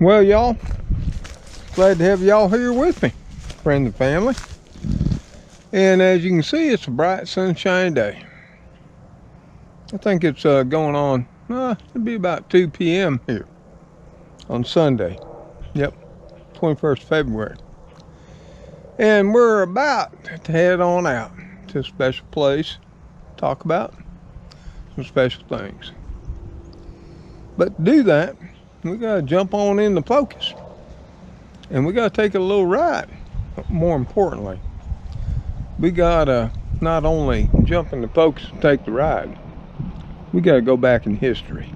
Well, y'all, glad to have y'all here with me, friends and family. And as you can see, it's a bright, sunshiny day. I think it's going on, it'll be about 2 p.m. here on Sunday. Yep, 21st February. And we're about to head on out to a special place, talk about some special things. But to do that, we gotta jump on into focus. And we gotta take a little ride. More importantly, we gotta not only jump into focus and take the ride, we gotta go back in history.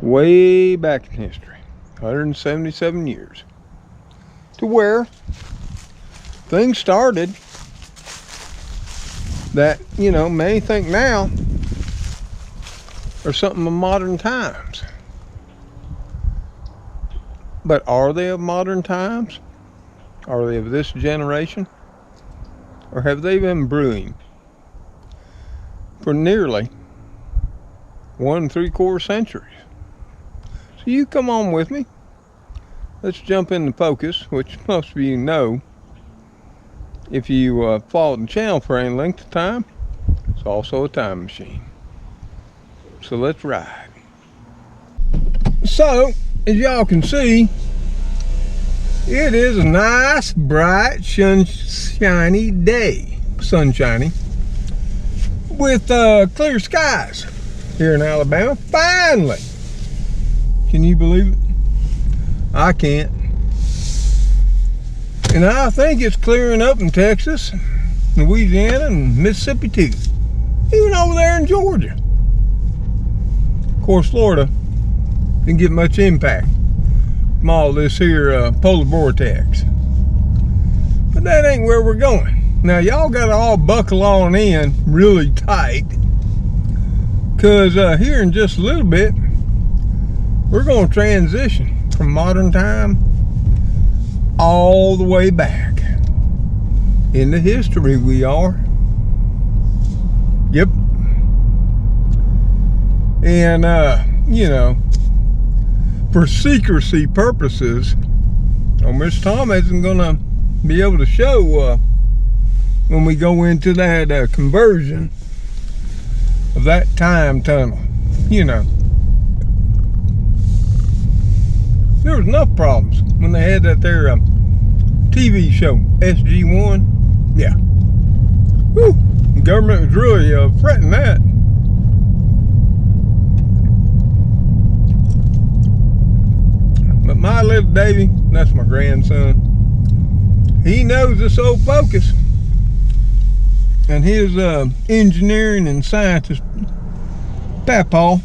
Way back in history. 177 years. To where things started that, many think now are something of modern times. But are they of modern times? Are they of this generation? Or have they been brewing for nearly 1 3/4 centuries? So you come on with me. Let's jump into focus, which most of you know. If you follow the channel for any length of time, it's also a time machine. So let's ride. So, as y'all can see, it is a nice, bright, sunshiny day. Sunshiny. With clear skies here in Alabama. Finally! Can you believe it? I can't. And I think it's clearing up in Texas, Louisiana, and Mississippi too. Even over there in Georgia. Of course, Florida didn't get much impact from all this here polar vortex. But that ain't where we're going. Now, y'all gotta all buckle on in really tight, because here in just a little bit, we're gonna transition from modern time all the way back into history. We are. Yep. And for secrecy purposes, Mr. Tom isn't gonna be able to show when we go into that conversion of that time tunnel. There was enough problems when they had that there TV show, SG1. Yeah. Whew. The government was really fretting that. But my little Davy, that's my grandson, he knows this old focus. And his engineering and scientist papaw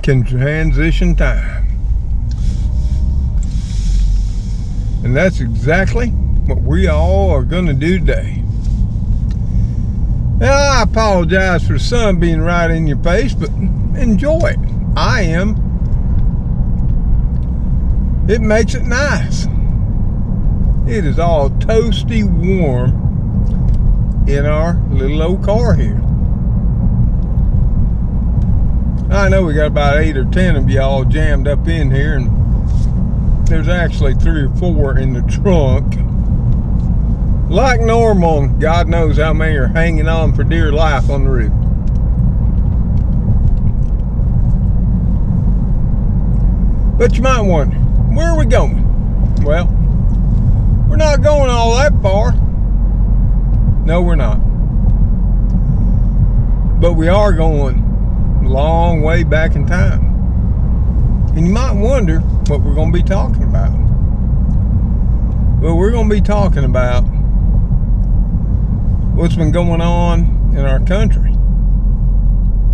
can transition time. And that's exactly what we all are going to do today. Now, I apologize for the sun being right in your face, but enjoy it. I am. It makes it nice. It is all toasty warm in our little old car here. I know we got about 8 or 10 of y'all jammed up in here, and there's actually 3 or 4 in the trunk. Like normal, God knows how many are hanging on for dear life on the roof. But you might wonder, where are we going? Well, we're not going all that far. No, we're not. But we are going a long way back in time. And you might wonder what we're going to be talking about. Well, we're going to be talking about what's been going on in our country.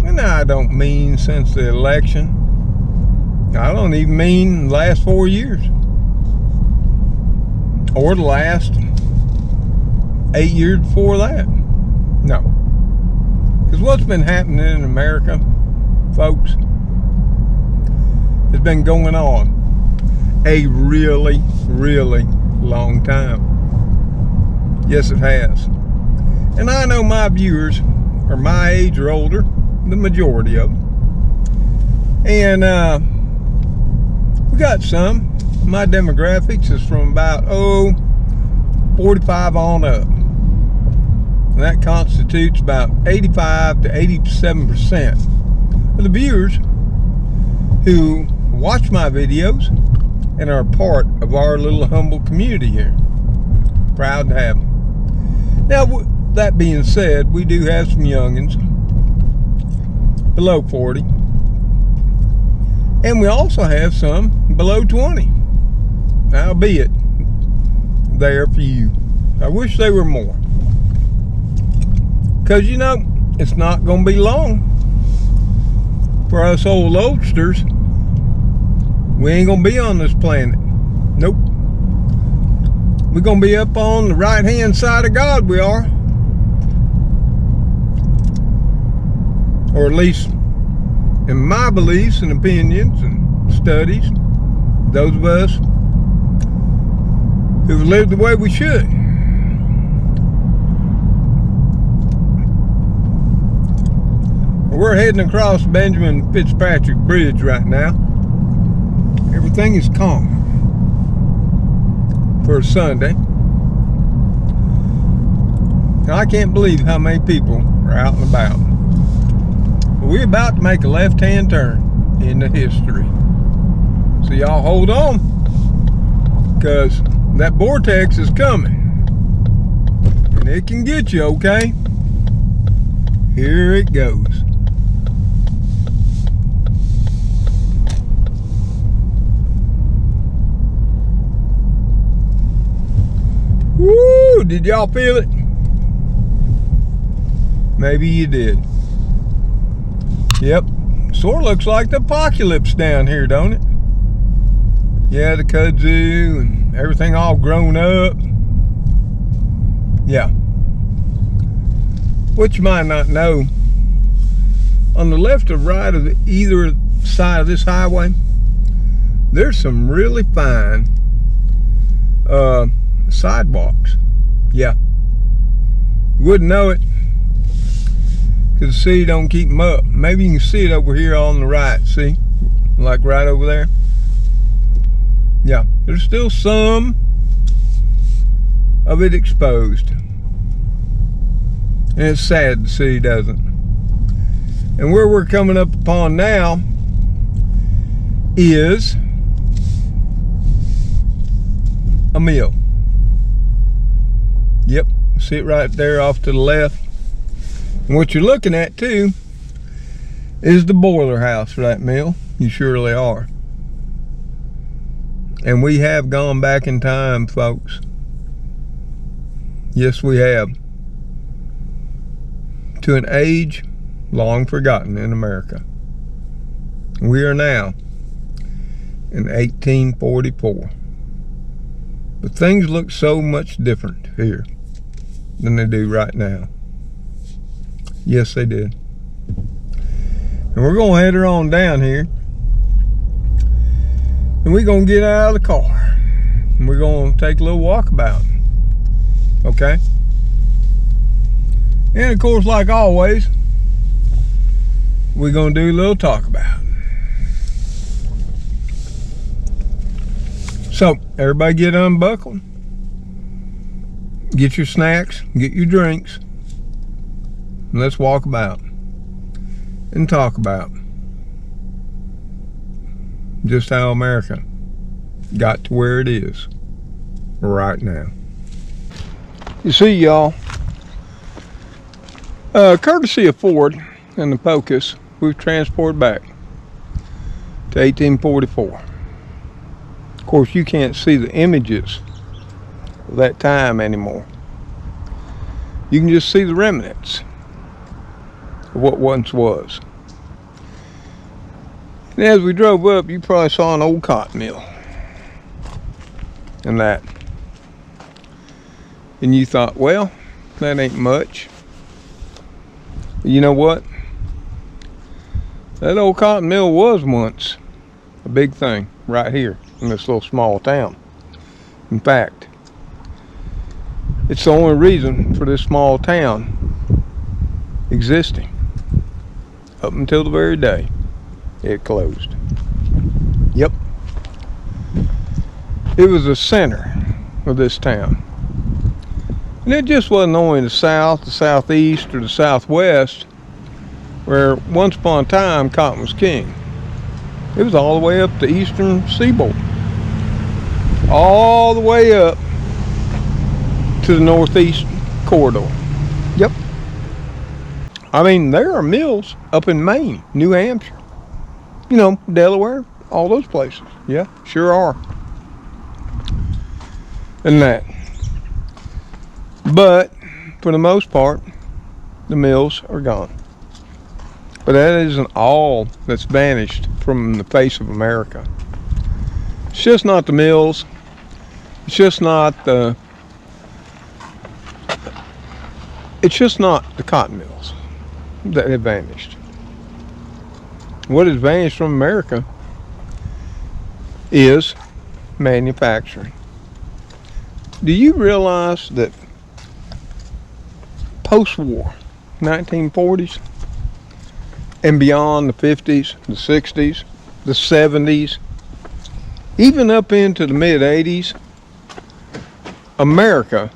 And I don't mean since the election. I don't even mean the last 4 years. Or the last 8 years before that. No. Because what's been happening in America, folks, has been going on a really, really long time. Yes, it has. And I know my viewers are my age or older, the majority of them. And got some. My demographics is from about 45 on up. And that constitutes about 85 to 87% of the viewers who watch my videos and are part of our little humble community here. Proud to have them. Now, that being said, we do have some youngins below 40. And we also have some below 20. Albeit, they are few. I wish they were more. Because, you know, it's not going to be long for us old oldsters. We ain't going to be on this planet. Nope. We're going to be up on the right-hand side of God, we are. Or at least, in my beliefs and opinions and studies, those of us who've lived the way we should. We're heading across Benjamin Fitzpatrick Bridge right now. Everything is calm for a Sunday. And I can't believe how many people are out and about. We're about to make a left-hand turn into history. So y'all hold on, because that vortex is coming. And it can get you, okay? Here it goes. Woo! Did y'all feel it? Maybe you did. Yep. Sort of looks like the apocalypse down here, don't it? Yeah, the kudzu and everything all grown up. Yeah. What you might not know, on the left or right of either side of this highway, there's some really fine sidewalks. Yeah. Wouldn't know it, because the city don't keep them up. Maybe you can see it over here on the right. See? Like right over there. Yeah. There's still some of it exposed. And it's sad the city doesn't. And where we're coming up upon now is a mill. Yep. See it right there off to the left. And what you're looking at too is the boiler house for that mill. You surely are. And we have gone back in time, folks. Yes, we have. To an age long forgotten in America. We are now in 1844. But things look so much different here than they do right now. Yes, they did. And we're going to head her on down here. And we're going to get out of the car. And we're going to take a little walkabout. Okay? And of course, like always, we're going to do a little talk about. So, everybody get unbuckled. Get your snacks, get your drinks. And let's walk about and talk about just how America got to where it is right now. You see, y'all, courtesy of Ford and the Focus, we've transported back to 1844. Of course, you can't see the images of that time anymore. You can just see the remnants of what once was. And as we drove up, you probably saw an old cotton mill and that. And you thought, well, that ain't much. But you know what? That old cotton mill was once a big thing right here in this little small town. In fact, it's the only reason for this small town existing up until the very day it closed. Yep. It was the center of this town. And it just wasn't only the south, the southeast, or the southwest, where once upon a time cotton was king. It was all the way up the eastern seaboard. All the way up to the northeast corridor. Yep. I mean, there are mills up in Maine, New Hampshire, you know, Delaware, all those places. Yeah, sure are. And that. But for the most part, the mills are gone. But that isn't all that's vanished from the face of America. It's just not the mills. It's just not the cotton mills that have vanished. What has vanished from America is manufacturing. Do you realize that post-war, 1940s and beyond, the 50s, the 60s, the 70s, even up into the mid-80s, America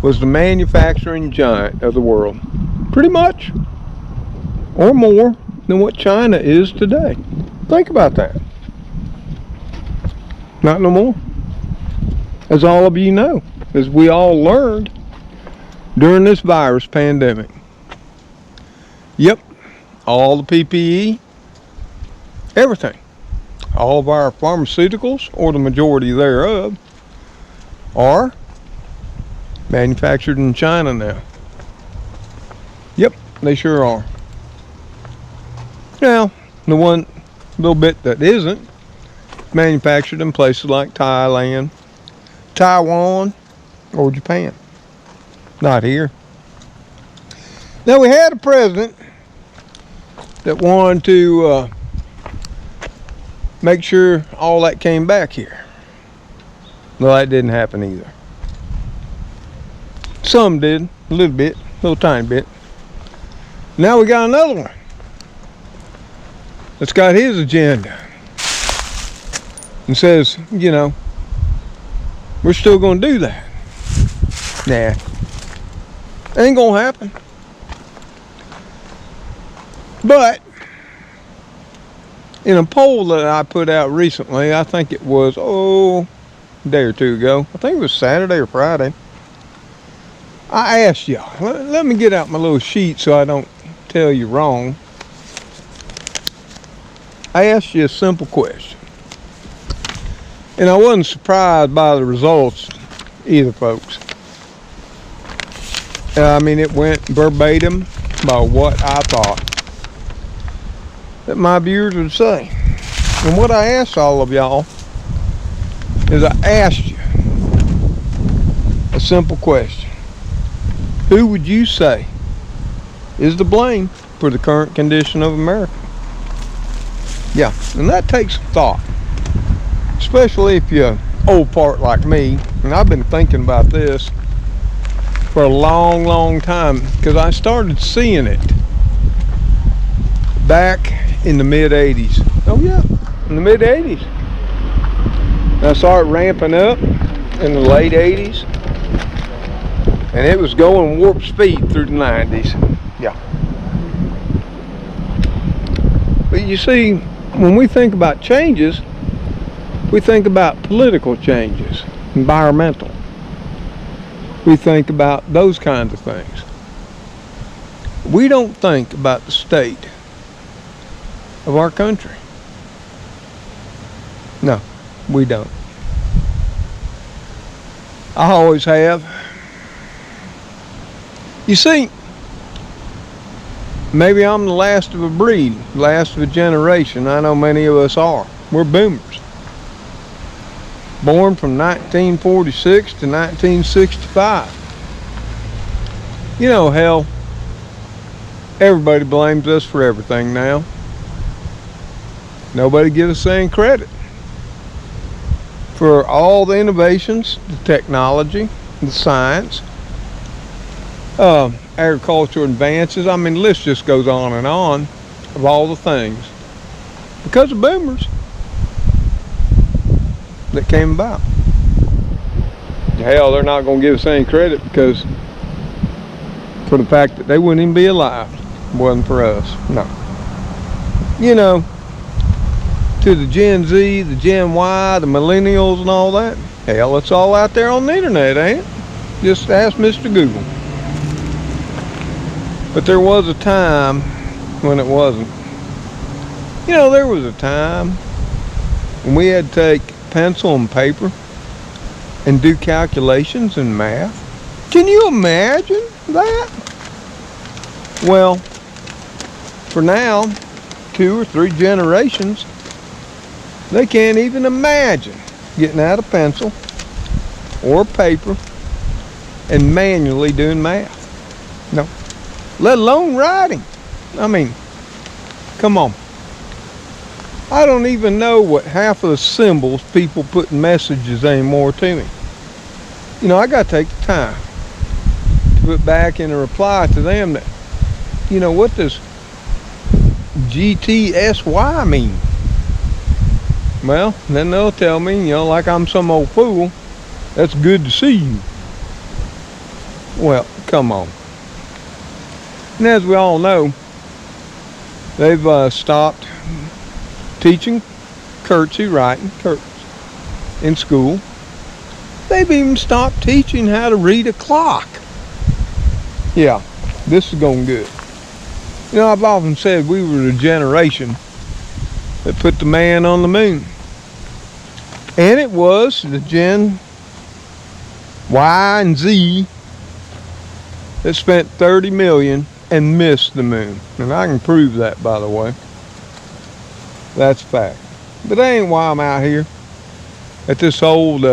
was the manufacturing giant of the world, pretty much, or more than what China is today. Think about that. Not no more. As all of you know, as we all learned during this virus pandemic. Yep, all the PPE, everything. All of our pharmaceuticals, or the majority thereof, are manufactured in China now. Yep, they sure are. Now, the one little bit that isn't, manufactured in places like Thailand, Taiwan, or Japan. Not here. Now, we had a president that wanted to make sure all that came back here. Well, that didn't happen either. Some did, a little bit, a little tiny bit. Now we got another one that's got his agenda and says, you know, we're still going to do that. Nah, ain't going to happen. But in a poll that I put out recently, I think it was, a day or two ago, I think it was Saturday or Friday, I asked y'all, let me get out my little sheet so I don't tell you wrong. I asked you a simple question. And I wasn't surprised by the results either, folks. I mean, it went verbatim by what I thought that my viewers would say. And what I asked all of y'all is I asked you a simple question. Who would you say is to blame for the current condition of America? Yeah, and that takes thought. Especially if you're an old fart like me. And I've been thinking about this for a long, long time, because I started seeing it back in the mid-80s. Oh yeah, in the mid-80s. I saw it ramping up in the late 80s. And it was going warp speed through the 90s. Yeah. But you see, when we think about changes, we think about political changes, environmental. We think about those kinds of things. We don't think about the state of our country. No, we don't. I always have. You see, maybe I'm the last of a breed, last of a generation. I know many of us are. We're boomers. Born from 1946 to 1965. You know, hell, everybody blames us for everything now. Nobody gives us any credit for all the innovations, the technology, the science, agricultural advances. I mean, the list just goes on and on of all the things. Because of boomers. that came about. Hell, they're not going to give us any credit because for the fact that they wouldn't even be alive if it wasn't for us. No. You know, to the Gen Z, the Gen Y, the millennials and all that, hell, it's all out there on the internet, ain't it? Just ask Mr. Google. But there was a time when it wasn't. You know, there was a time when we had to take pencil and paper and do calculations in math. Can you imagine that? Well, for now, 2 or 3 generations, they can't even imagine getting out a pencil or paper and manually doing math. No. Let alone writing. I mean, come on. I don't even know what half of the symbols people put in messages anymore to me. You know, I got to take the time to put back in a reply to them that, you know, what does GTSY mean? Well, then they'll tell me, you know, like I'm some old fool, that's good to see you. Well, come on. And as we all know, they've stopped teaching curtsy writing in school. They've even stopped teaching how to read a clock. Yeah, this is going good. You know, I've often said we were the generation that put the man on the moon. And it was the Gen Y and Z that spent $30 million and missed the moon. And I can prove that, by the way. That's fact. But that ain't why I'm out here at this old,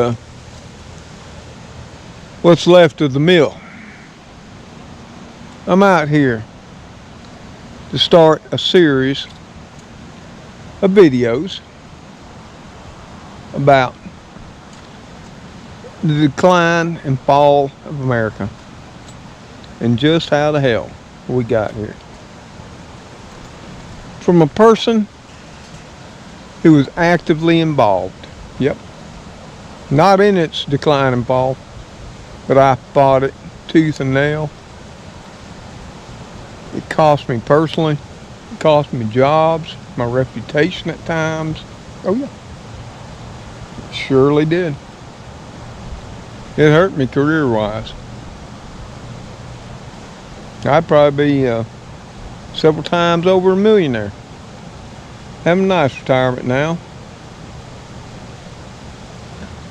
what's left of the mill. I'm out here to start a series of videos about the decline and fall of America and just how the hell we got here. From a person who was actively involved. Yep. Not in its decline and fall, but I fought it tooth and nail. It cost me personally. It cost me jobs, my reputation at times. Oh yeah. It surely did. It hurt me career-wise. I'd probably be several times over a millionaire. Having a nice retirement now.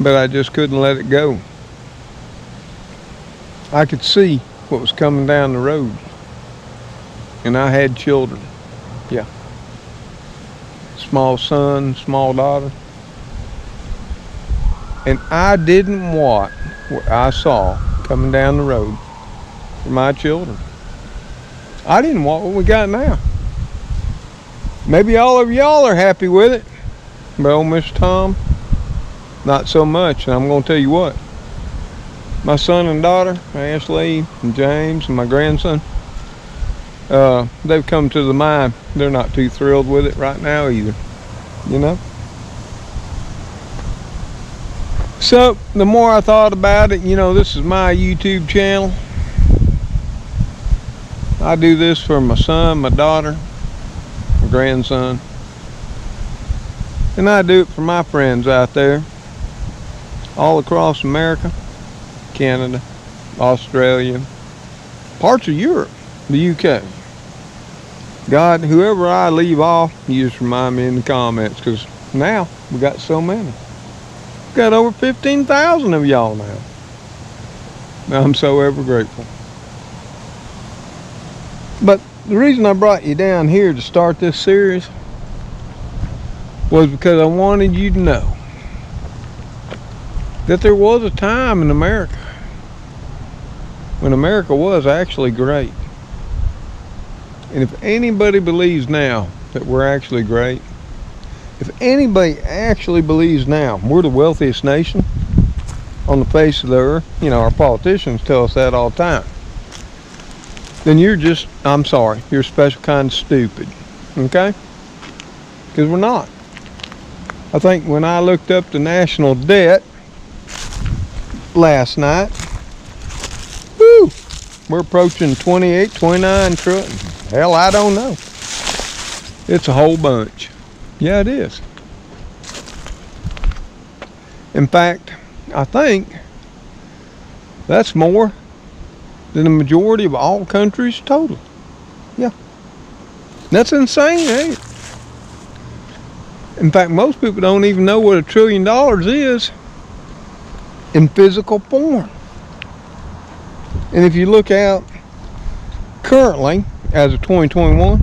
But I just couldn't let it go. I could see what was coming down the road. And I had children. Yeah. Small son, small daughter. And I didn't want what I saw coming down the road for my children. I didn't want what we got now. Maybe all of y'all are happy with it. But old Mr. Tom, not so much. And I'm going to tell you what. My son and daughter, Ashley and James, and my grandson, they've come to the mind. They're not too thrilled with it right now either. You know? So, the more I thought about it, you know, this is my YouTube channel. I do this for my son, my daughter, my grandson. And I do it for my friends out there, all across America, Canada, Australia, parts of Europe, the UK. God, whoever I leave off, you just remind me in the comments, because now we got so many. We got over 15,000 of y'all now. I'm so ever grateful. But the reason I brought you down here to start this series was because I wanted you to know that there was a time in America when America was actually great. And if anybody believes now that we're actually great, if anybody actually believes now we're the wealthiest nation on the face of the earth, you know, our politicians tell us that all the time, then you're just, I'm sorry, you're a special kind of stupid, okay? Because we're not. I think when I looked up the national debt last night, whoo, we're approaching 28, 29 trillion. Hell, I don't know. It's a whole bunch. Yeah, it is. In fact, I think that's more than the majority of all countries total. Yeah. That's insane, ain't it? In fact, most people don't even know what $1 trillion is in physical form. And if you look out currently, as of 2021,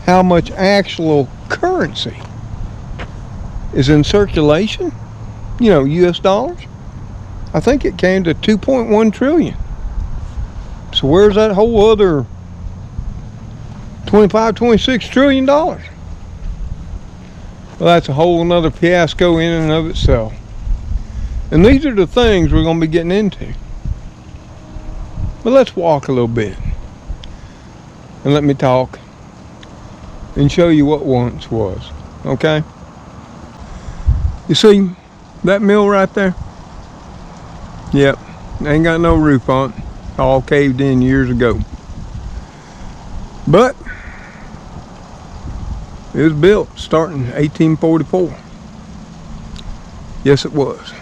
how much actual currency is in circulation, you know, US dollars, I think it came to 2.1 trillion. So where's that whole other 25, 26 trillion dollars? Well, that's a whole nother fiasco in and of itself. And these are the things we're going to be getting into. But let's walk a little bit. And let me talk. And show you what once was. Okay? You see that mill right there? Yep. Ain't got no roof on it. All caved in years ago. But it was built starting in 1844. Yes, it was.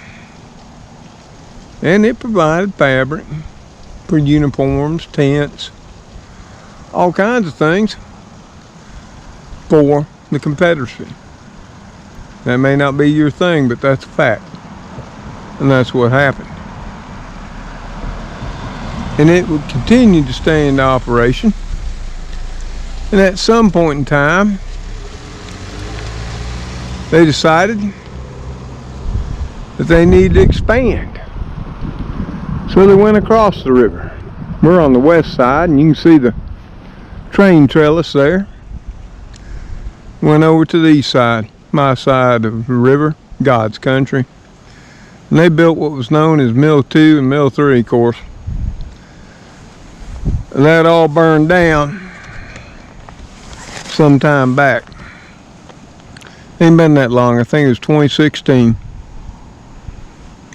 And it provided fabric for uniforms, tents, all kinds of things for the Confederacy. That may not be your thing, but that's a fact. And that's what happened. And it would continue to stay into operation. And at some point in time, they decided that they needed to expand. So they went across the river. We're on the west side, and you can see the train trellis there. Went over to the east side, my side of the river, God's country. And they built what was known as Mill 2 and Mill 3, of course. And that all burned down some time back. Ain't been that long. I think it was 2016.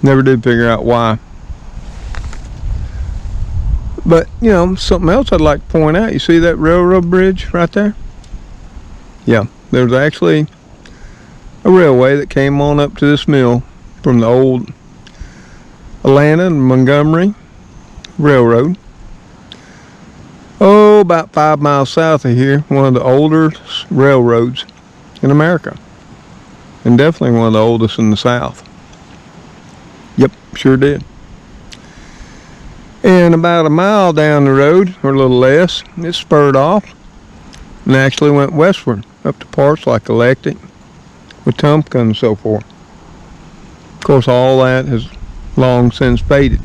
Never did figure out why. But, you know, something else I'd like to point out. You see that railroad bridge right there? Yeah, there's actually a railway that came on up to this mill from the old Atlanta and Montgomery Railroad. Oh, about 5 miles south of here, one of the oldest railroads in America. And definitely one of the oldest in the South. Yep, sure did. And about a mile down the road, or a little less, it spurred off and actually went westward up to parts like Electric, Wetumpka, and so forth. Of course, all that has long since faded.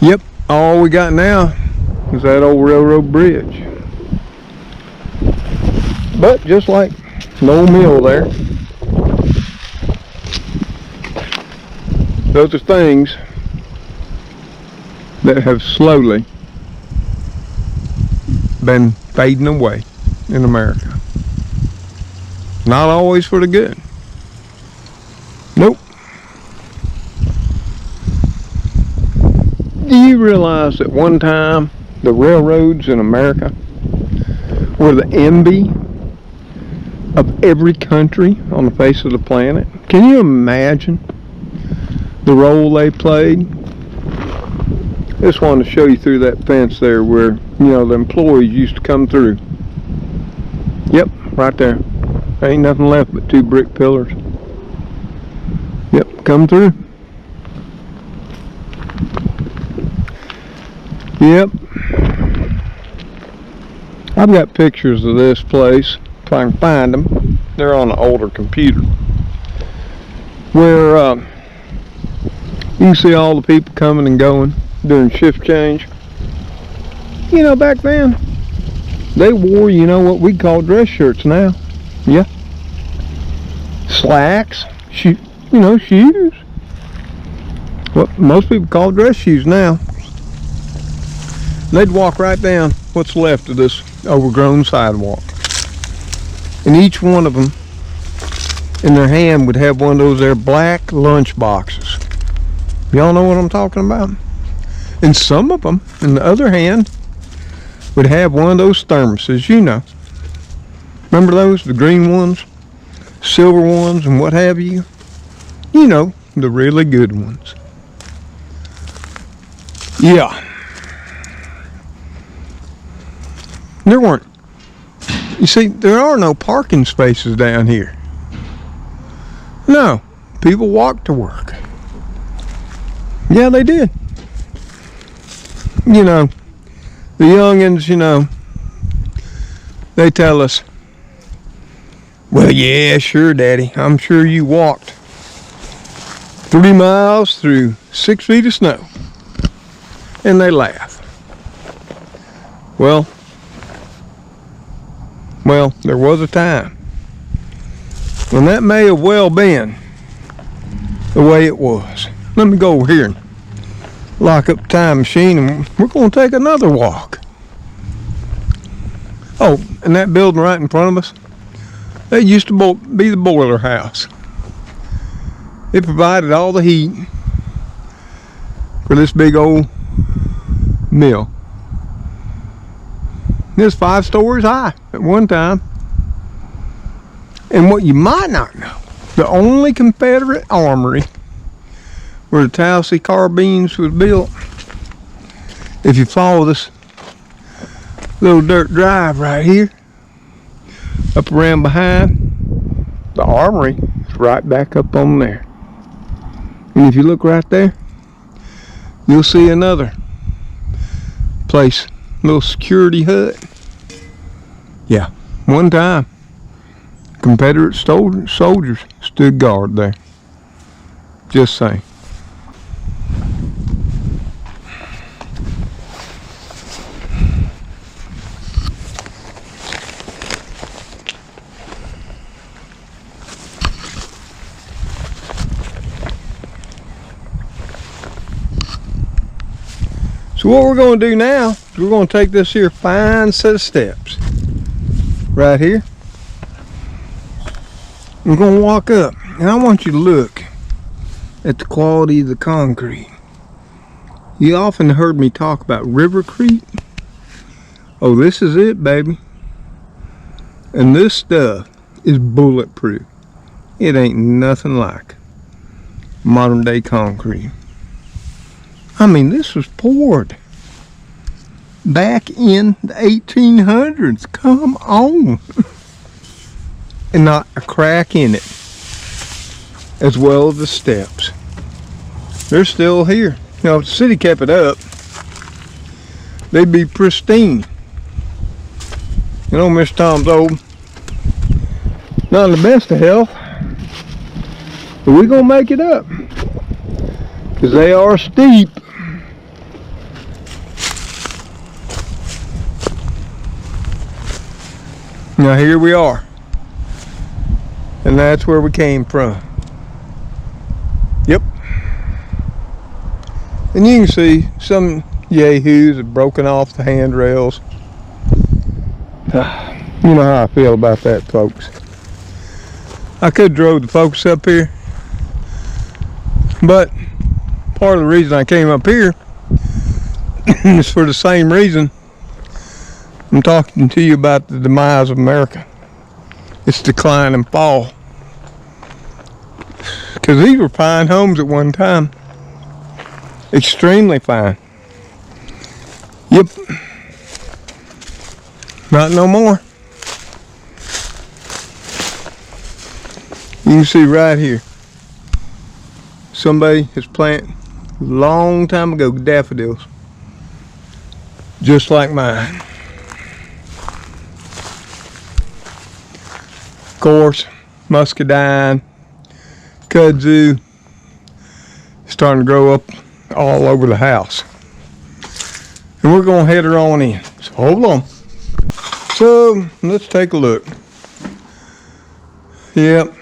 Yep, all we got now is that old railroad bridge. But just like the old mill there, those are things that have slowly been fading away in America. Not always for the good. Nope. Do you realize that one time the railroads in America were the envy of every country on the face of the planet? Can you imagine the role they played? I just wanted to show you through that fence there where, you know, the employees used to come through. Yep, right there. There ain't nothing left but 2 brick pillars. Yep, come through. Yep. I've got pictures of this place, if I can find them. They're on an older computer. Where you can see all the people coming and going during shift change. You know, back then, they wore, you know, what we call dress shirts now. Yeah. Slacks, you know, shoes. What most people call dress shoes now. They'd walk right down what's left of this overgrown sidewalk. And each one of them in their hand would have one of those there black lunch boxes. Y'all know what I'm talking about? And some of them, in the other hand, would have one of those thermoses, you know. Remember those? The green ones, silver ones, and what have you? You know, the really good ones. Yeah. There weren't. You see, there are no parking spaces down here. No. People walk to work. Yeah, they did. You know, the youngins, you know, they tell us, well, yeah, sure, Daddy. I'm sure you walked 3 miles through 6 feet of snow. And they laugh. Well, there was a time. And that may have well been the way it was. Let me go over here and lock up the time machine, and we're going to take another walk. Oh, and that building right in front of us, that used to be the boiler house. It provided all the heat for this big old mill. It was 5 stories high at one time. And what you might not know, the only Confederate armory where the Tennessee carbines was built, if you follow this little dirt drive right here, up around behind, the armory is right back up on there. And if you look right there, you'll see another place, little security hut. Yeah, one time, Confederate soldiers stood guard there. Just saying. So what we're going to do now is we're going to take this here fine set of steps right here. We're going to walk up, and I want you to look at the quality of the concrete. You often heard me talk about rivercrete. Oh, this is it, baby. And this stuff is bulletproof. It ain't nothing like modern day concrete. I mean, this was poured back in the 1800s. Come on. And not a crack in it. As well as the steps. They're still here. You know, if the city kept it up, they'd be pristine. You know, Mr. Tom's old. Not in the best of health. But we're going to make it up. Because they are steep. Now here we are. And that's where we came from. Yep. And you can see some yahoos have broken off the handrails. You know how I feel about that, folks. I could drove the folks up here. But part of the reason I came up here is for the same reason I'm talking to you about the demise of America. Its decline and fall. Because these were fine homes at one time. Extremely fine. Yep. Not no more. You can see right here. Somebody has planted a long time ago daffodils. Just like mine. Of course, muscadine, kudzu, starting to grow up all over the house. And we're going to head her on in. So hold on. So let's take a look. Yep.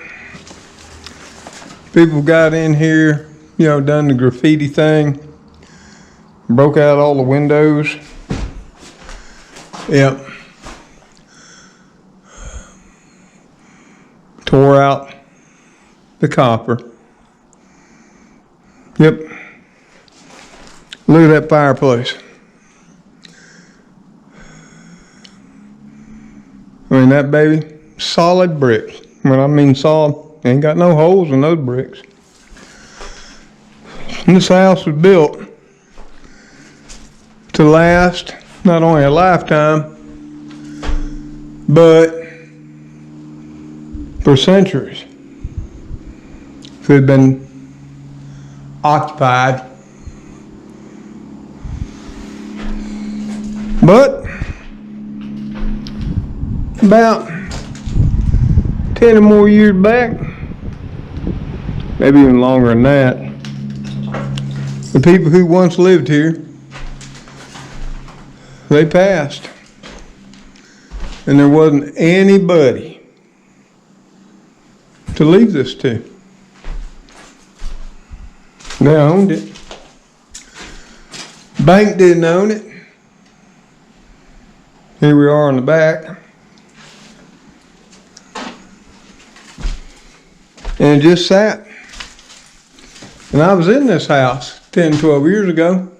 People got in here, you know, done the graffiti thing. Broke out all the windows. Yep. tore out the copper. Yep. Look at that fireplace. I mean, that baby, solid bricks. When I mean solid, ain't got no holes in those bricks. And this house was built to last not only a lifetime, but for centuries. If it had been occupied. But about 10 or more years back, maybe even longer than that, the people who once lived here, they passed. And there wasn't anybody to leave this to. They owned it. Bank didn't own it. Here we are in the back. And it just sat. And I was in this house 10, 12 years ago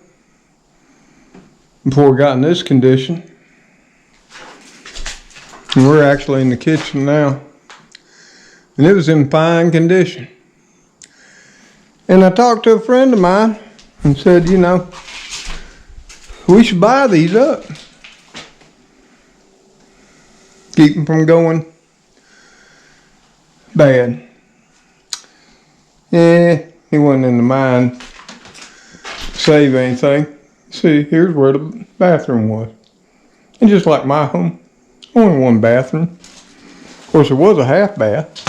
before it got in this condition. And we're actually in the kitchen now. And it was in fine condition. And I talked to a friend of mine and said, you know, we should buy these up. Keep them from going bad. Yeah, he wasn't in the mind to save anything. See, here's where the bathroom was. And just like my home, only one bathroom. Of course, there was a half bath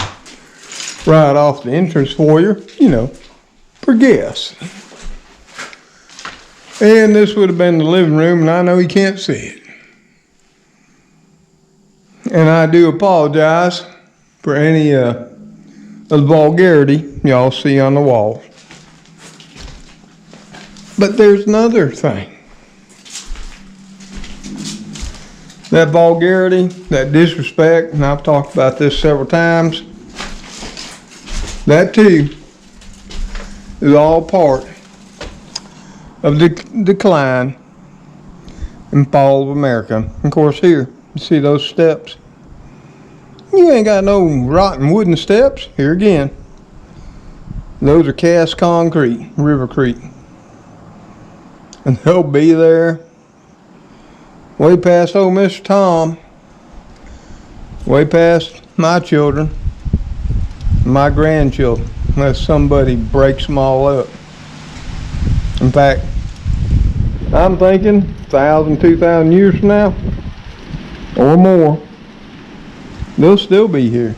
right off the entrance foyer, you know, for guests. And this would have been the living room, and I know you can't see it. And I do apologize for any of the vulgarity y'all see on the wall. But there's another thing. That vulgarity, that disrespect, and I've talked about this several times, that too is all part of the decline and fall of America. Of course, here, you see those steps? You ain't got no rotten wooden steps. Here again, those are cast concrete, River Creek. And they'll be there way past old Mr. Tom, way past my children, my grandchildren, unless somebody breaks them all up. In fact, I'm thinking 1,000, 2,000 years from now, or more, they'll still be here.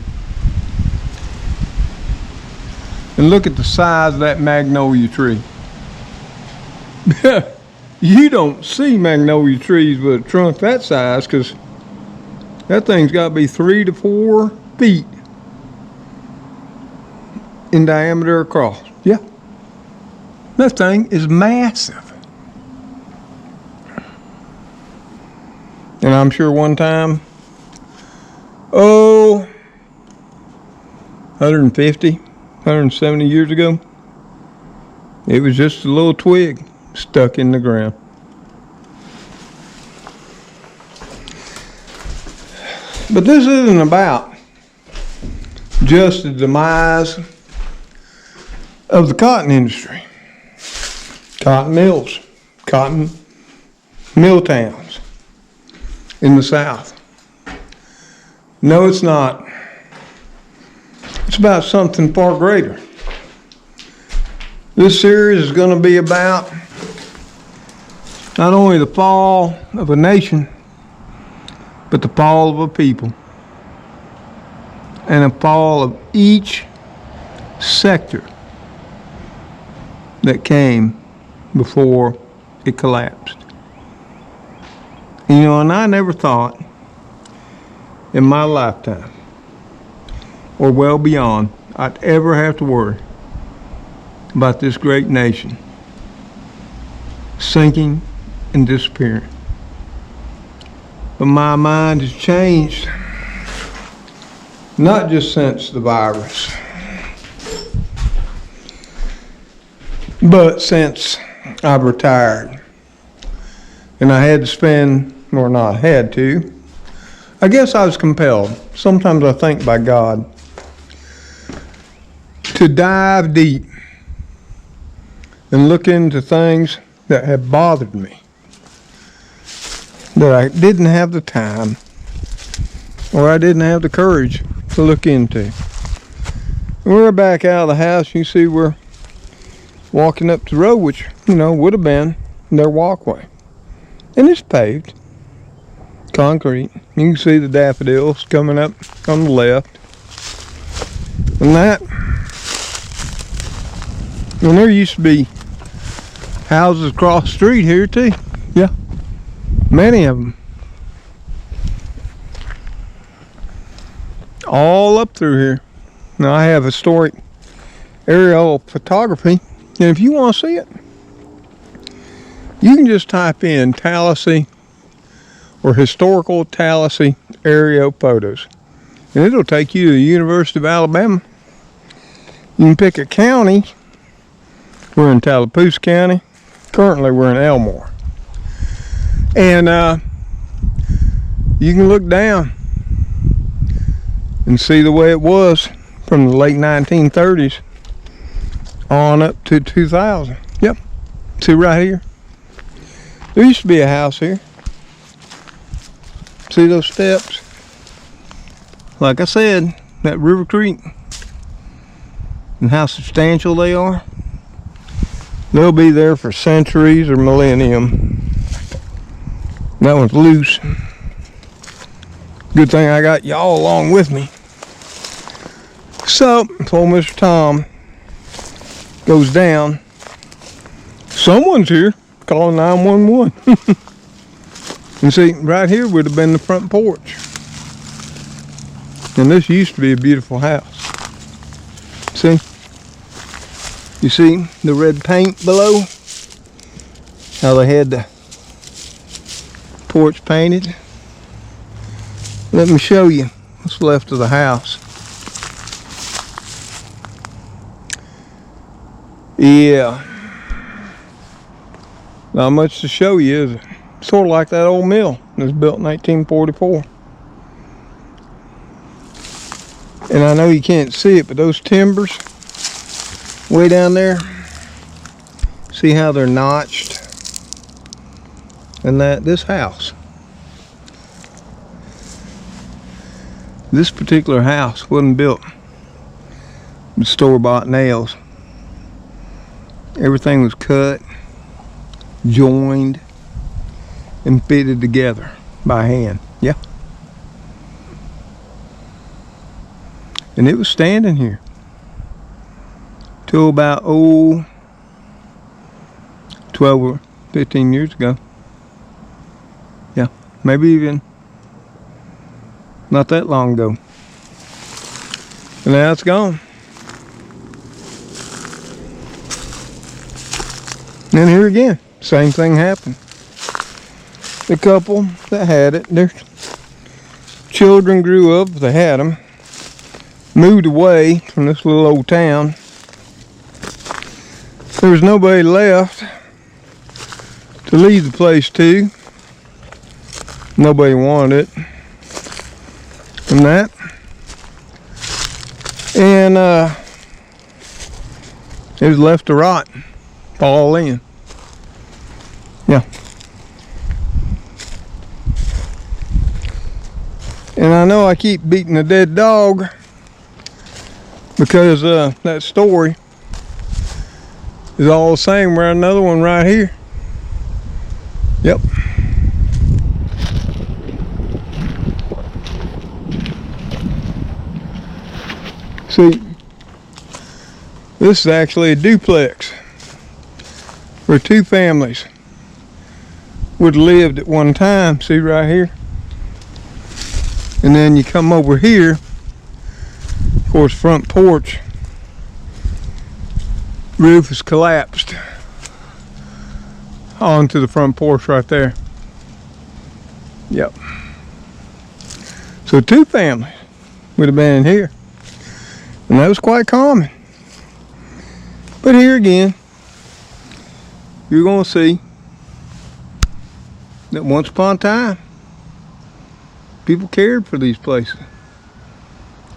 And look at the size of that magnolia tree. You don't see magnolia trees with a trunk that size, because that thing's got to be 3 to 4 feet in diameter across. Yeah. That thing is massive. And I'm sure one time, 150, 170 years ago, it was just a little twig stuck in the ground. But this isn't about just the demise of the cotton industry, cotton mills, cotton mill towns in the South. No, it's not. It's about something far greater. This series is going to be about not only the fall of a nation, but the fall of a people, and a fall of each sector that came before it collapsed. You know, and I never thought in my lifetime, or well beyond, I'd ever have to worry about this great nation sinking and disappearing. But my mind has changed. Not just since the virus, but since I've retired. And I had to spend, or not had to, I guess I was compelled. Sometimes I think by God, to dive deep and look into things that have bothered me, that I didn't have the time or I didn't have the courage to look into. We're back out of the house. You see we're walking up the road, which, would have been their walkway. And it's paved, concrete. You can see the daffodils coming up on the left. And there used to be houses across the street here too. Yeah, many of them. All up through here. Now I have historic aerial photography, and if you want to see it, you can just type in Tallahassee or historical Tallahassee aerial photos, and it'll take you to the University of Alabama. You can pick a county. We're in Tallapoosa County. Currently we're in Elmore. And you can look down and see the way it was from the late 1930s on up to 2000. Yep. See right here. There used to be a house here. See those steps? Like I said, that River Creek, and how substantial they are. They'll be there for centuries or millennium. That one's loose. Good thing I got y'all along with me. So, old Mr. Tom goes down. Someone's here calling 911. And see, right here would have been the front porch. And this used to be a beautiful house. See? You see the red paint below? How they had the porch painted? Let me show you what's left of the house. Yeah. Not much to show you, is it? Sort of like that old mill that was built in 1844. And I know you can't see it, but those timbers way down there, see how they're notched? And this house, this particular house wasn't built with store-bought nails. Everything was cut, joined, and fitted together by hand. Yeah. And it was standing here till about 12 or 15 years ago. Yeah, maybe even not that long ago. And now it's gone. And here again, same thing happened. The couple that had it, their children grew up, they had them, moved away from this little old town. There was nobody left to leave the place to. Nobody wanted it. And that. And it was left to rot, fall in. Yeah. And I know I keep beating a dead dog because that story is all the same. We're another one right here. Yep. See, this is actually a duplex where two families would have lived at one time. See right here? And then you come over here, of course, front porch, roof is collapsed onto the front porch right there. Yep. So two families. would have been in here. And that was quite common. But here again, you're going to see that once upon a time, people cared for these places.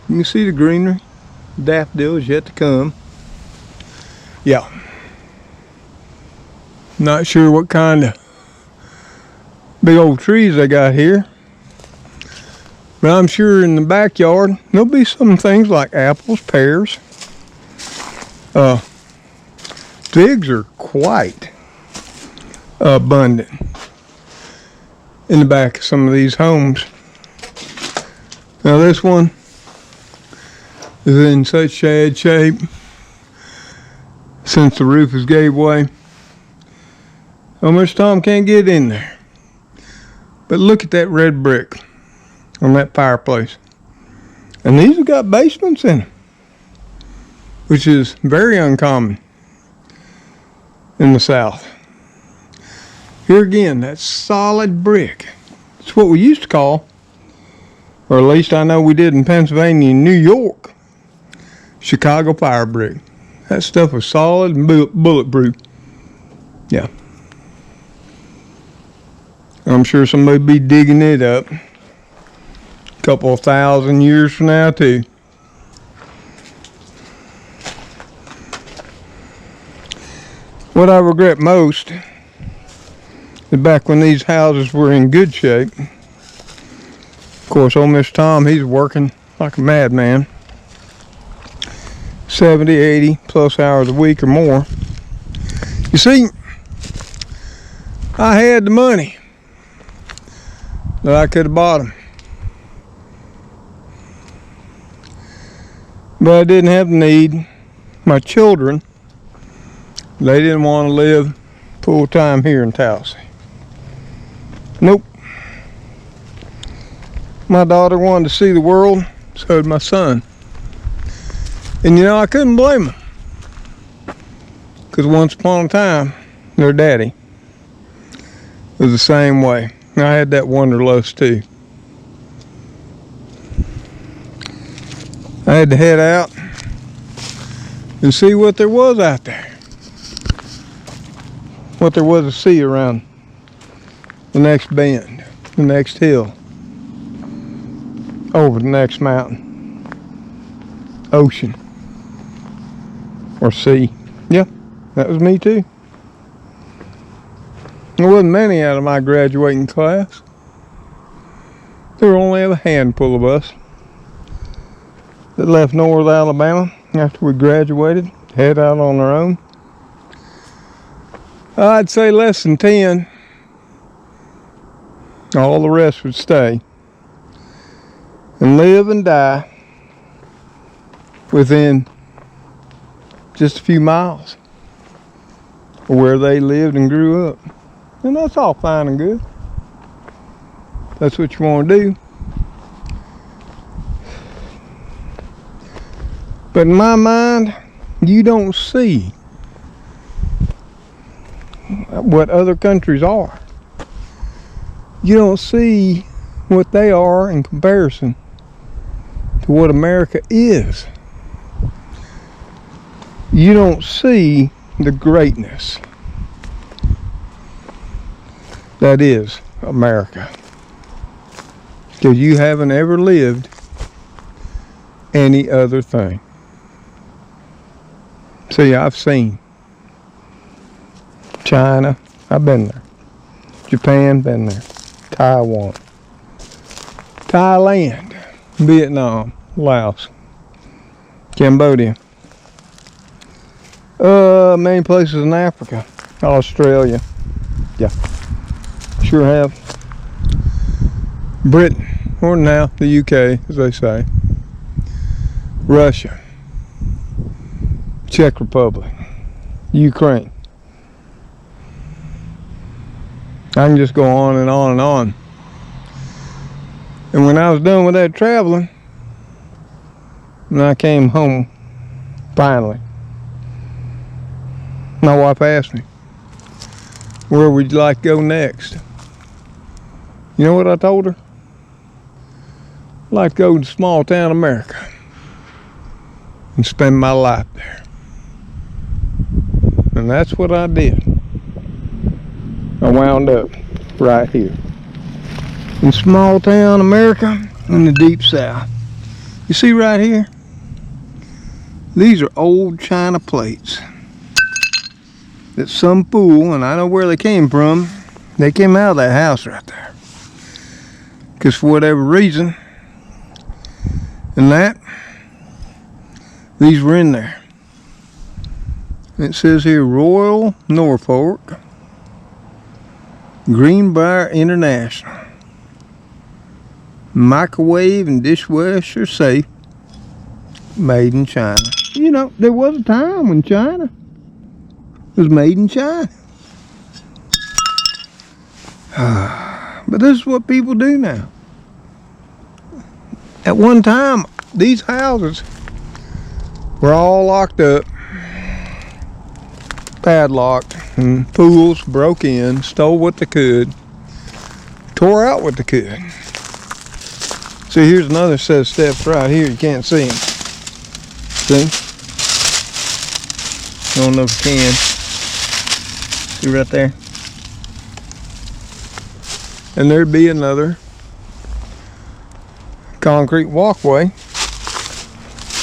You can see the greenery, daffodils yet to come. Yeah. Not sure what kind of big old trees they got here. But I'm sure in the backyard, there'll be some things like apples, pears. Figs are quite abundant in the back of some of these homes. Now this one is in such bad shape since the roof has gave way. Oh, Mr. Tom can't get in there. But look at that red brick on that fireplace. And these have got basements in them, which is very uncommon in the South. Here again, that solid brick. It's what we used to call, or at least I know we did in Pennsylvania and New York, Chicago fire brick. That stuff was solid and bulletproof. Yeah. I'm sure somebody will be digging it up a couple of 1,000 years from now too. What I regret most is back when these houses were in good shape. Of course, old Mr. Tom, he's working like a madman. 70, 80 plus hours a week or more. You see, I had the money that I could have bought them. But I didn't have the need. My children, they didn't want to live full time here in Tallahassee. Nope. My daughter wanted to see the world, so did my son. And you know, I couldn't blame them. Because once upon a time, their daddy was the same way. I had that wanderlust too. I had to head out and see what there was out there. What there was to see around the next bend, the next hill, over the next mountain, ocean, or sea. Yeah, that was me too. There wasn't many out of my graduating class. There were only a handful of us that left North Alabama after we graduated, head out on our own. I'd say less than 10. All the rest would stay and live and die within just a few miles of where they lived and grew up. And that's all fine and good. That's what you want to do. But in my mind, you don't see what other countries are. You don't see what they are in comparison to what America is. You don't see the greatness that is America, because you haven't ever lived any other thing. See, I've seen China, I've been there. Japan, been there. Taiwan, Thailand, Vietnam, Laos, Cambodia, many places in Africa, Australia. Yeah, sure have. Britain, or now the UK, as they say. Russia, Czech Republic, Ukraine. I can just go on and on and on. And when I was done with that traveling, and I came home, finally, my wife asked me, where would you like to go next? You know what I told her? like to go to small town America and spend my life there. And that's what I did. I wound up right here in small town America in the deep south. You see right here? These are old china plates that some fool, and I know where they came from, they came out of that house right there. Because for whatever reason, and that, these were in there. It says here, Royal Norfolk, Greenbrier International. Microwave and dishwasher safe, made in China. You know, there was a time when China was made in China. But this is what people do now. At one time, these houses were all locked up, padlocked, and fools broke in, stole what they could, tore out what they could. See, here's another set of steps right here. You can't see them. See? I don't know if you can. See right there? And there'd be another concrete walkway. And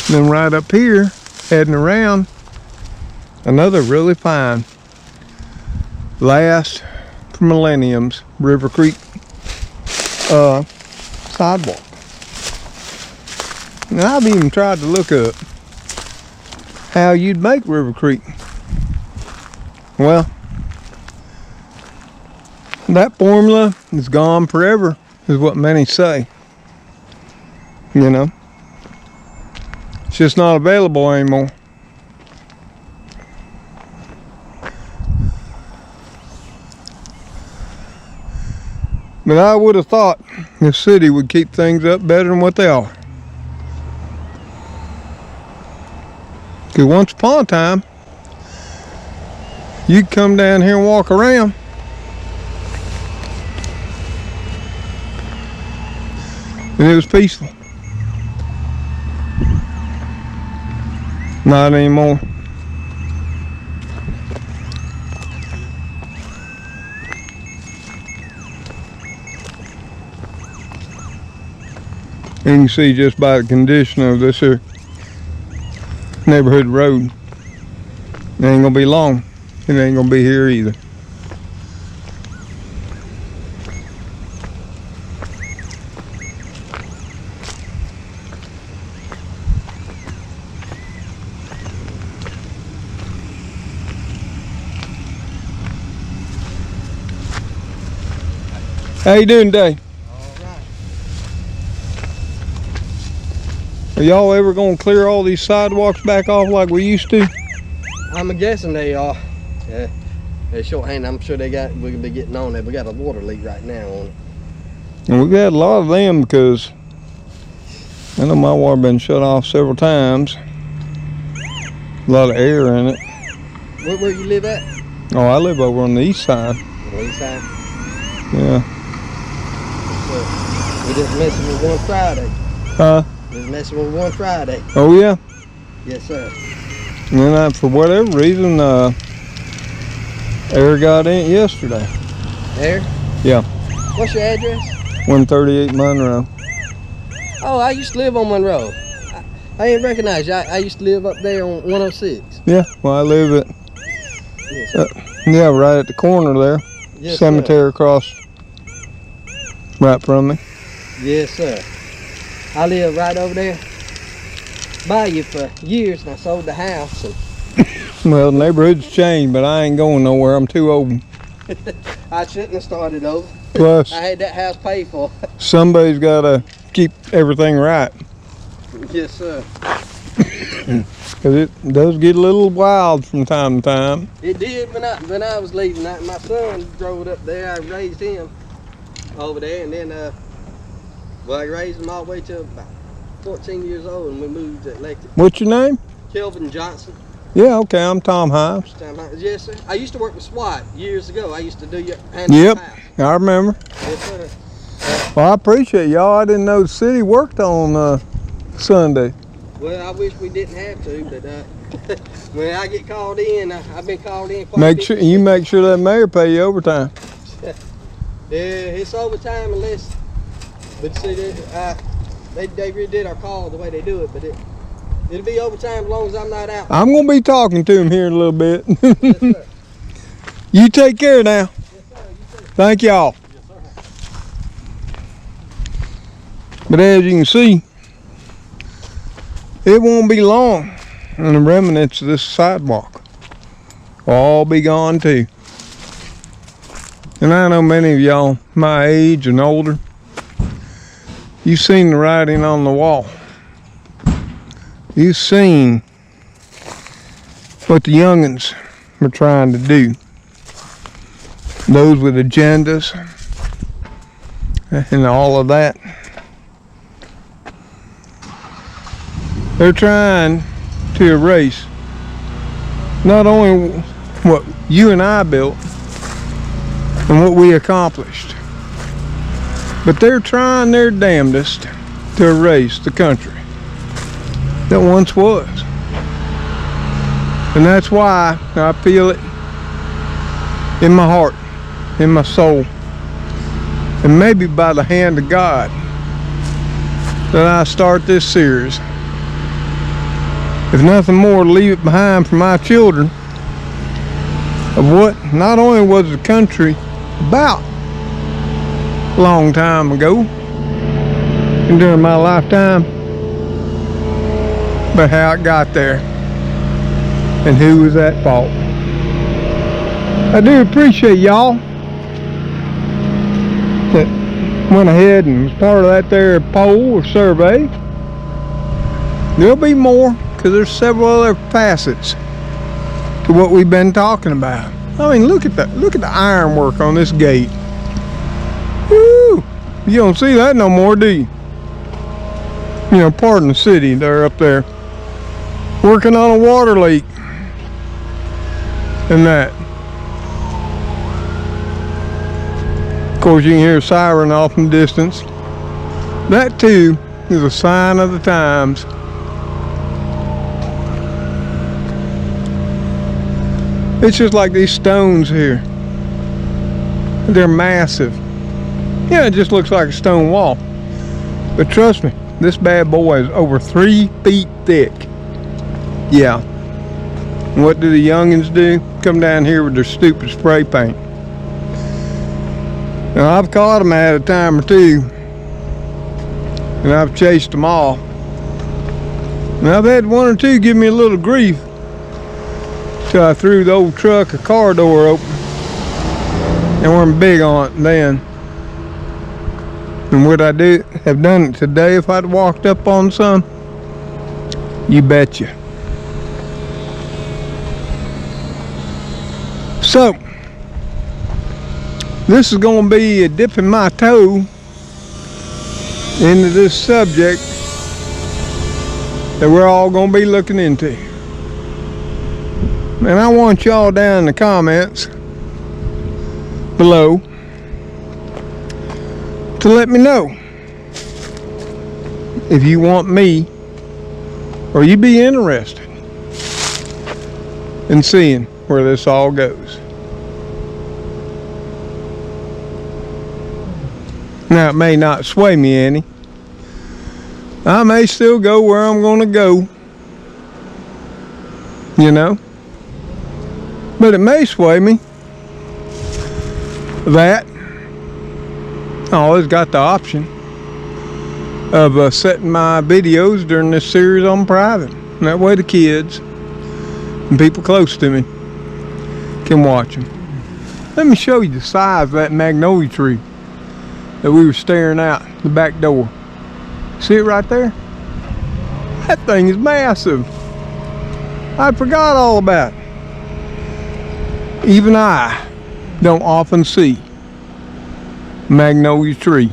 then right up here, heading around, another really fine, last for millenniums, River Creek sidewalk. And I've even tried to look up how you'd make River Creek. Well, that formula is gone forever, is what many say. You know, it's just not available anymore. But I would have thought the city would keep things up better than what they are. Because once upon a time, you'd come down here and walk around. And it was peaceful. Not anymore. And you can see just by the condition of this here neighborhood road, it ain't gonna be long. It ain't gonna be here either. How you doing today? Are y'all ever gonna clear all these sidewalks back off like we used to? I'm guessing they are. Yeah, they're shorthand. I'm sure we're gonna be getting on there. We got a water leak right now on it. And we've had a lot of them because I know my water been shut off several times. A lot of air in it. Where you live at? Oh, I live over on the east side. On the east side? Yeah. We just messing with one Friday. Huh? Just messing with one Friday. Oh yeah? Yes, sir. And then for whatever reason, air got in yesterday. Air? Yeah. What's your address? 138 Monroe. Oh, I used to live on Monroe. I didn't recognize you. I used to live up there on 106. Yeah, well I live at, Yes, yeah, right at the corner there. yes, Cemetery across right from me. Yes, sir. I lived right over there by you for years, and I sold the house. And Well, the neighborhood's changed, but I ain't going nowhere. I'm too old. I shouldn't have started over. Plus, I had that house paid for. somebody's got to keep everything right. Yes, sir. Because it does get a little wild from time to time. It did when I was leaving. My son drove up there. I raised him over there, and then well, I raised him all the way to about 14 years old, and we moved to Electric. What's your name? Kelvin Johnson. Yeah, okay, I'm Tom Himes. Yes, sir. I used to work with SWAT years ago. I used to do your hand. Yep, I remember. Yes, sir. Well, I appreciate y'all. I didn't know the city worked on Sunday. Well, I wish we didn't have to, but when I get called in, I've been called in quite a bit. Make sure that mayor pay you overtime. Yeah, it's overtime unless, but see, they redid our call the way they do it, but it'll be overtime as long as I'm not out. I'm gonna be talking to him here in a little bit. Yes, sir. You take care now. Yes, sir. You too. Thank y'all. Yes, sir. But as you can see, it won't be long and the remnants of this sidewalk will all be gone too. And I know many of y'all my age and older, you've seen the writing on the wall. You've seen what the youngins are trying to do. Those with agendas and all of that. They're trying to erase not only what you and I built and what we accomplished, but they're trying their damnedest to erase the country that once was. And that's why I feel it in my heart, in my soul, and maybe by the hand of God that I start this series. If nothing more, to leave it behind for my children of what not only was the country about a long time ago and during my lifetime, but how it got there and who was at fault. I do appreciate y'all that went ahead and was part of that there poll or survey. There'll be more, because there's several other facets to what we've been talking about. I mean, look at the ironwork on this gate. Woo! You don't see that no more, do you? You know, pardon the city, they're up there working on a water leak and that. Of course, you can hear a siren off in the distance. That too is a sign of the times. It's just like these stones here. They're massive. Yeah, it just looks like a stone wall. But trust me, this bad boy is over 3 feet thick. Yeah. And what do the youngins do? Come down here with their stupid spray paint. Now, I've caught them at a time or two, and I've chased them all. And I've had one or two give me a little grief till I threw the old truck a car door open and weren't big on it then. And would I have done it today if I'd walked up on some? You betcha. So, this is going to be a dipping my toe into this subject that we're all going to be looking into. And I want y'all down in the comments below to let me know if you want me or you'd be interested in seeing where this all goes. Now, it may not sway me any. I may still go where I'm going to go, you know. But it may sway me that I always got the option of setting my videos during this series on private. And that way the kids and people close to me can watch them. Let me show you the size of that magnolia tree that we were staring out the back door. See it right there? That thing is massive. I forgot all about it. Even I don't often see magnolia tree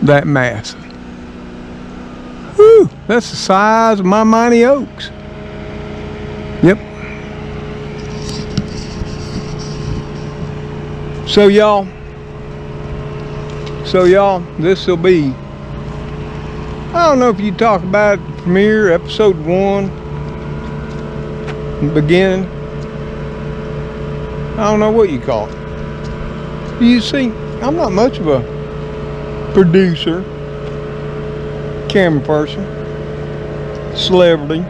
that massive. Whew, that's the size of my mighty oaks. Yep. So y'all, So y'all, this will be, I don't know if you talk about it, premiere, episode 1, the beginning. I don't know what you call it. You see, I'm not much of a producer, camera person, celebrity,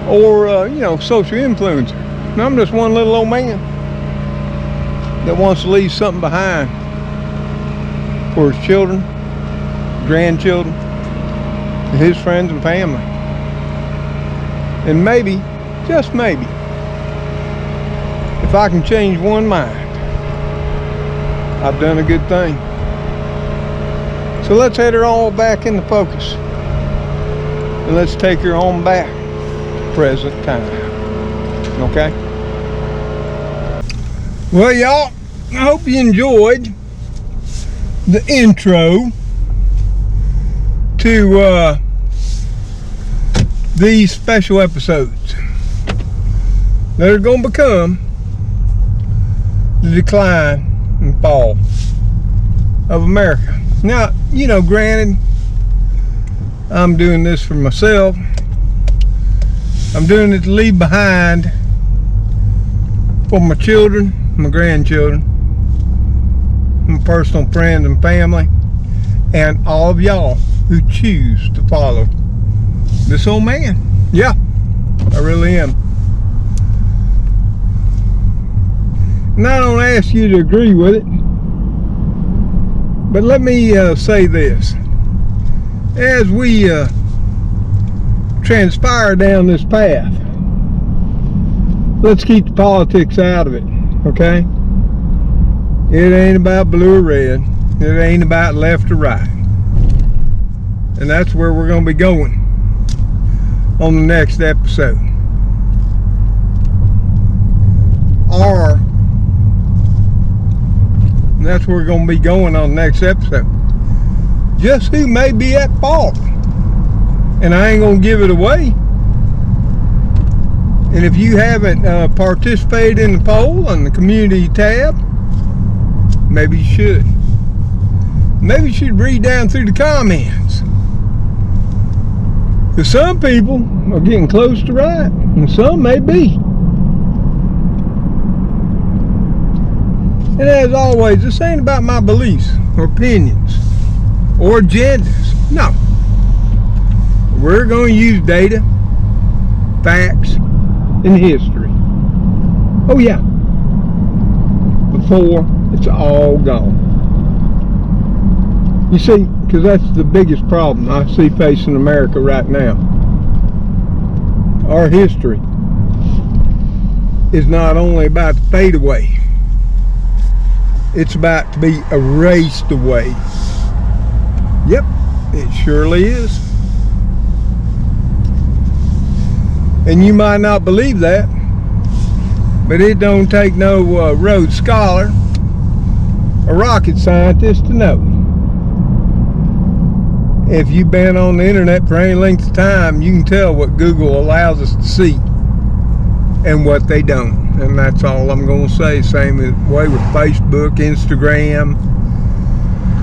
or social influencer. And I'm just one little old man that wants to leave something behind for his children, grandchildren, and his friends and family. And maybe, just maybe, if I can change one mind, I've done a good thing. So let's head her all back into focus. And let's take her on back to present time. Okay? Well, y'all, I hope you enjoyed the intro to these special episodes that are going to become the decline and fall of America. Now, granted, I'm doing this for myself. I'm doing it to leave behind for my children, my grandchildren, my personal friends and family, and all of y'all who choose to follow this old man. Yeah, I really am. And I don't ask you to agree with it, but let me say this. As we transpire down this path, let's keep the politics out of it, okay? It ain't about blue or red. It ain't about left or right. And that's where we're going to be going on the next episode. Or that's where we're going to be going on the next episode. Just who may be at fault. And I ain't going to give it away. And if you haven't participated in the poll on the community tab, maybe you should. Maybe you should read down through the comments. Because some people are getting close to right, and some may be. And as always, this ain't about my beliefs or opinions or agendas. No. We're going to use data, facts, and history. Oh yeah. Before it's all gone. You see, because that's the biggest problem I see facing America right now. Our history is not only about to fade away, it's about to be erased away. Yep, it surely is. And you might not believe that, but it don't take no Rhodes Scholar or rocket scientist to know. If you've been on the internet for any length of time, you can tell what Google allows us to see and what they don't. And that's all I'm going to say. Same way with Facebook, Instagram,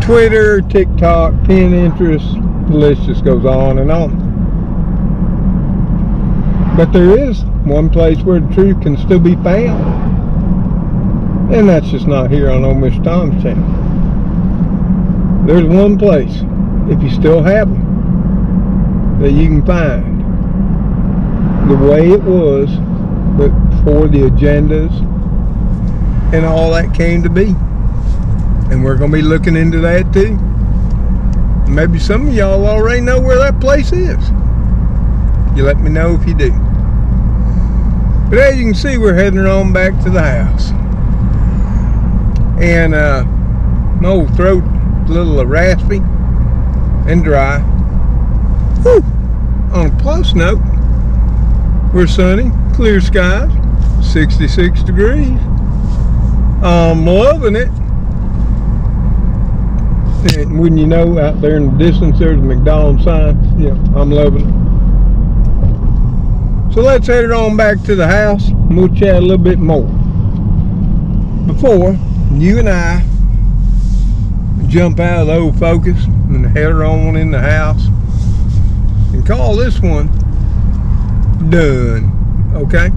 Twitter, TikTok, Pinterest. The list just goes on and on. But there is one place where the truth can still be found. And that's just not here on old Mr. Tom's channel. There's one place, if you still have them, that you can find the way it was before the agendas and all that came to be. And we're going to be looking into that too. Maybe some of y'all already know where that place is. You let me know if you do. But as you can see, we're heading on back to the house. And my old throat is a little raspy and dry. Whew. On a plus note, we're sunny, clear skies, 66 degrees. I'm loving it. And wouldn't you know, out there in the distance there's a McDonald's sign. Yeah, I'm loving it. So let's head it on back to the house and we'll chat a little bit more before you and I jump out of the old Focus and head her on in the house and call this one done. Okay?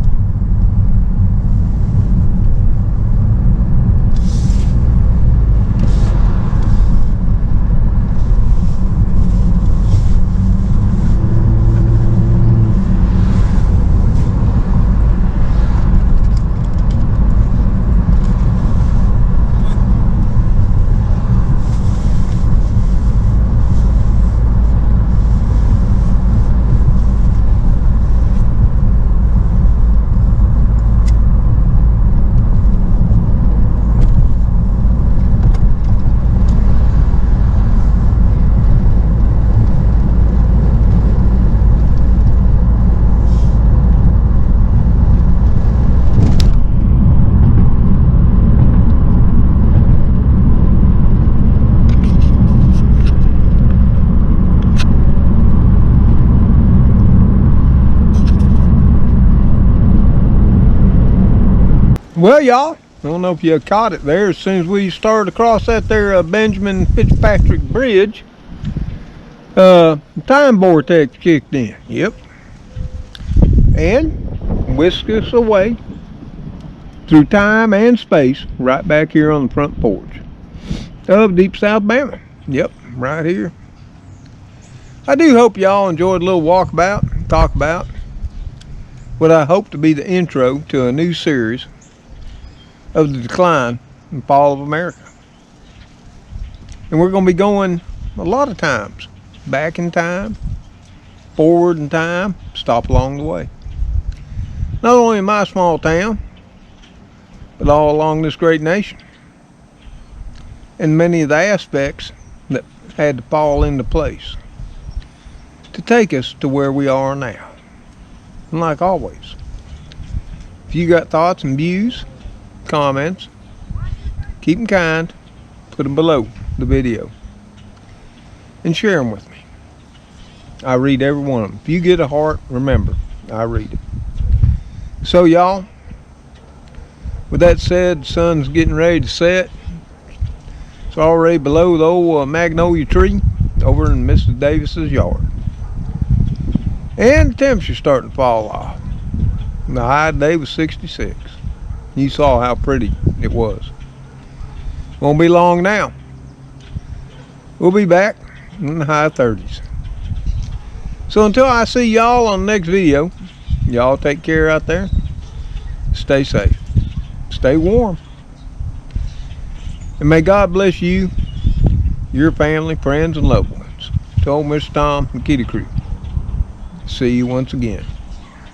Well, y'all, I don't know if you caught it there. As soon as we started across that there Benjamin Fitzpatrick Bridge, time vortex kicked in. Yep. And whisked us away through time and space right back here on the front porch of Deep South Bama. Yep, right here. I do hope y'all enjoyed a little walkabout, talk about what I hope to be the intro to a new series of the decline and fall of America. And we're going to be going a lot of times, back in time, forward in time, stop along the way. Not only in my small town, but all along this great nation. And many of the aspects that had to fall into place to take us to where we are now. And like always, if you got thoughts and views, comments, keep them kind, put them below the video, and share them with me. I read every one of them. If you get a heart, remember, I read it. So y'all, with that said, the sun's getting ready to set. It's already below the old magnolia tree over in Mrs. Davis's yard. And the temperature's starting to fall off. The high today was 66. You saw how pretty it was. Won't be long now. We'll be back in the high 30s. So until I see y'all on the next video, y'all take care out there. Stay safe. Stay warm. And may God bless you, your family, friends, and loved ones. To old Mr. Tom and Kitty Crew. See you once again.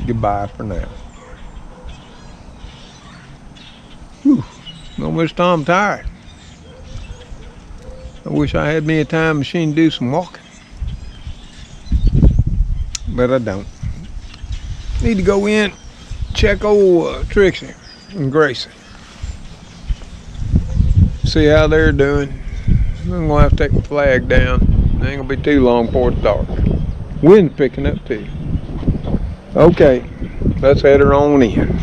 Goodbye for now. Whew. Old Mr. Tom tired. I wish I had me a time machine to do some walking. But I don't. Need to go in, check old Trixie and Gracie. See how they're doing. I'm going to have to take my flag down. It ain't going to be too long before it's dark. Wind's picking up too. Okay, let's head her on in.